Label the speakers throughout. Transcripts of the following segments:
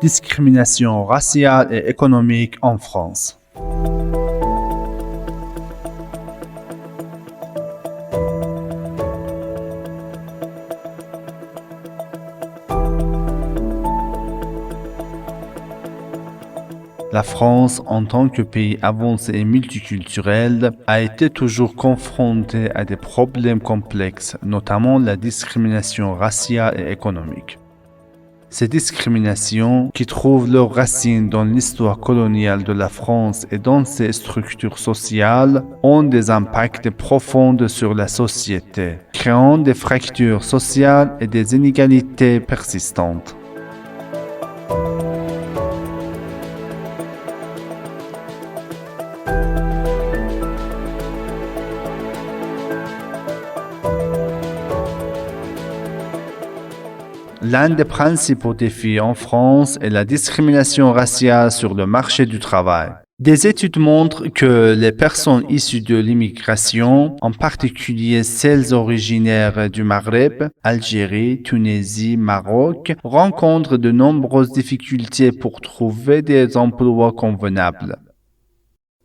Speaker 1: Discrimination raciale et économique en France. La France, en tant que pays avancé et multiculturel, a été toujours confrontée à des problèmes complexes, notamment la discrimination raciale et économique. Ces discriminations, qui trouvent leurs racines dans l'histoire coloniale de la France et dans ses structures sociales, ont des impacts profonds sur la société, créant des fractures sociales et des inégalités persistantes. L'un des principaux défis en France est la discrimination raciale sur le marché du travail. Des études montrent que les personnes issues de l'immigration, en particulier celles originaires du Maghreb, Algérie, Tunisie, Maroc, rencontrent de nombreuses difficultés pour trouver des emplois convenables.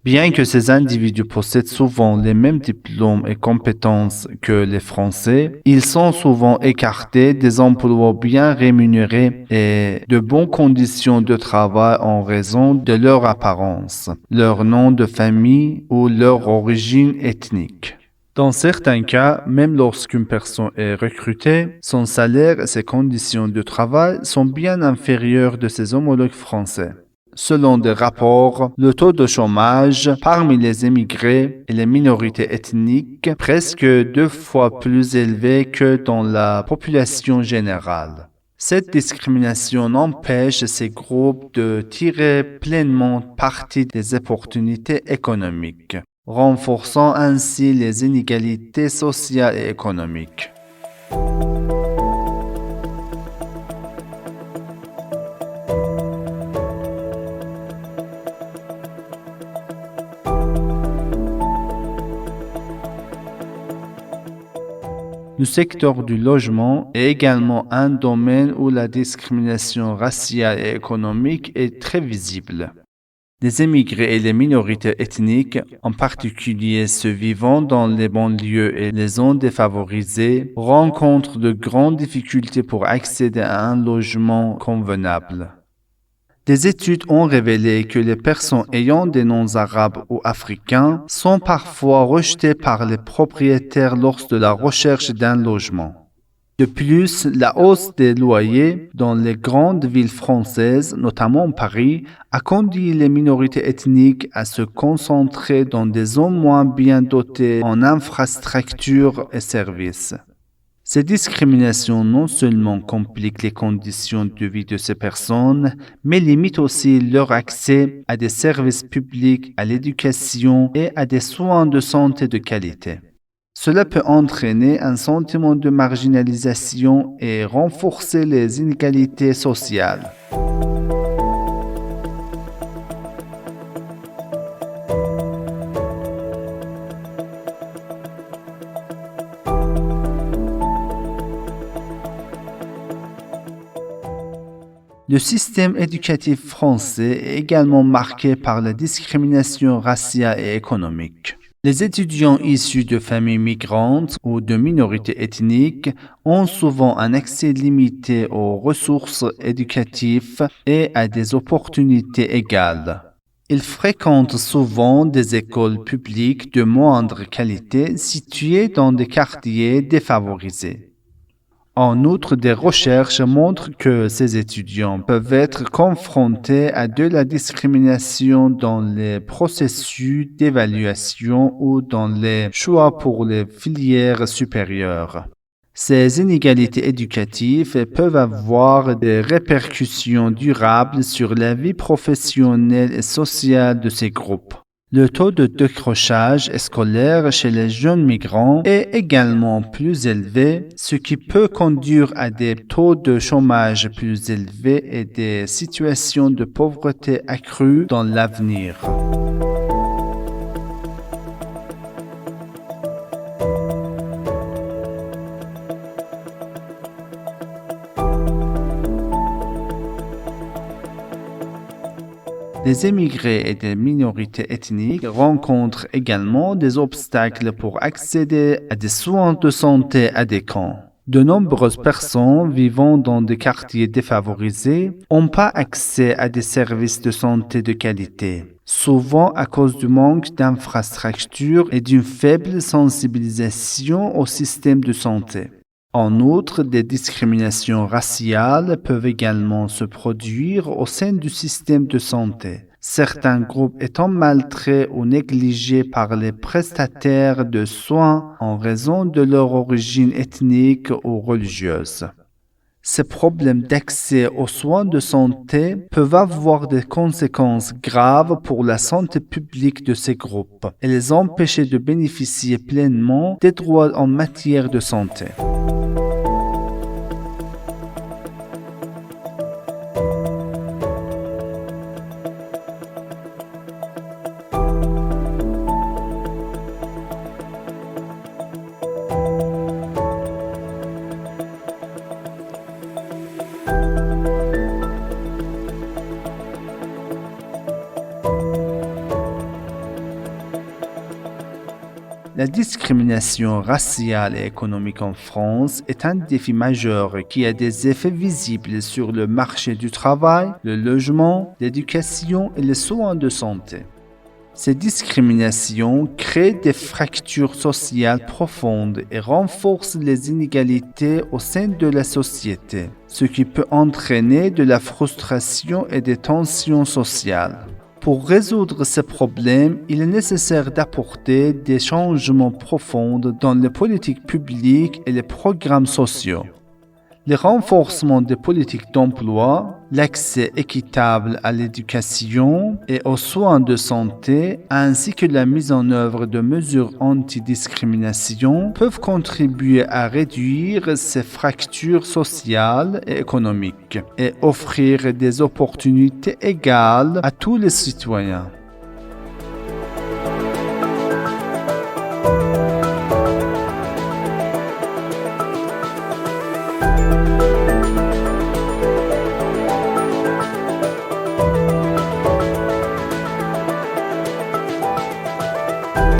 Speaker 1: Bien que ces individus possèdent souvent les mêmes diplômes et compétences que les Français, ils sont souvent écartés des emplois bien rémunérés et de bonnes conditions de travail en raison de leur apparence, leur nom de famille ou leur origine ethnique. Dans certains cas, même lorsqu'une personne est recrutée, son salaire et ses conditions de travail sont bien inférieurs de ses homologues français. Selon des rapports, le taux de chômage parmi les immigrés et les minorités ethniques est presque 2 fois plus élevé que dans la population générale. Cette discrimination empêche ces groupes de tirer pleinement parti des opportunités économiques, renforçant ainsi les inégalités sociales et économiques. Le secteur du logement est également un domaine où la discrimination raciale et économique est très visible. Les immigrés et les minorités ethniques, en particulier ceux vivant dans les banlieues et les zones défavorisées, rencontrent de grandes difficultés pour accéder à un logement convenable. Des études ont révélé que les personnes ayant des noms arabes ou africains sont parfois rejetées par les propriétaires lors de la recherche d'un logement. De plus, la hausse des loyers dans les grandes villes françaises, notamment Paris, a conduit les minorités ethniques à se concentrer dans des zones moins bien dotées en infrastructures et services. Ces discriminations non seulement compliquent les conditions de vie de ces personnes, mais limitent aussi leur accès à des services publics, à l'éducation et à des soins de santé de qualité. Cela peut entraîner un sentiment de marginalisation et renforcer les inégalités sociales. Le système éducatif français est également marqué par la discrimination raciale et économique. Les étudiants issus de familles migrantes ou de minorités ethniques ont souvent un accès limité aux ressources éducatives et à des opportunités égales. Ils fréquentent souvent des écoles publiques de moindre qualité situées dans des quartiers défavorisés. En outre, des recherches montrent que ces étudiants peuvent être confrontés à de la discrimination dans les processus d'évaluation ou dans les choix pour les filières supérieures. Ces inégalités éducatives peuvent avoir des répercussions durables sur la vie professionnelle et sociale de ces groupes. Le taux de décrochage scolaire chez les jeunes migrants est également plus élevé, ce qui peut conduire à des taux de chômage plus élevés et des situations de pauvreté accrues dans l'avenir. Les émigrés et des minorités ethniques rencontrent également des obstacles pour accéder à des soins de santé adéquats. De nombreuses personnes vivant dans des quartiers défavorisés n'ont pas accès à des services de santé de qualité, souvent à cause du manque d'infrastructures et d'une faible sensibilisation au système de santé. En outre, des discriminations raciales peuvent également se produire au sein du système de santé, certains groupes étant maltraités ou négligés par les prestataires de soins en raison de leur origine ethnique ou religieuse. Ces problèmes d'accès aux soins de santé peuvent avoir des conséquences graves pour la santé publique de ces groupes et les empêcher de bénéficier pleinement des droits en matière de santé. La discrimination raciale et économique en France est un défi majeur qui a des effets visibles sur le marché du travail, le logement, l'éducation et les soins de santé. Ces discriminations créent des fractures sociales profondes et renforcent les inégalités au sein de la société, ce qui peut entraîner de la frustration et des tensions sociales. Pour résoudre ces problèmes, il est nécessaire d'apporter des changements profonds dans les politiques publiques et les programmes sociaux. Le renforcement des politiques d'emploi, l'accès équitable à l'éducation et aux soins de santé, ainsi que la mise en œuvre de mesures anti-discrimination peuvent contribuer à réduire ces fractures sociales et économiques et offrir des opportunités égales à tous les citoyens.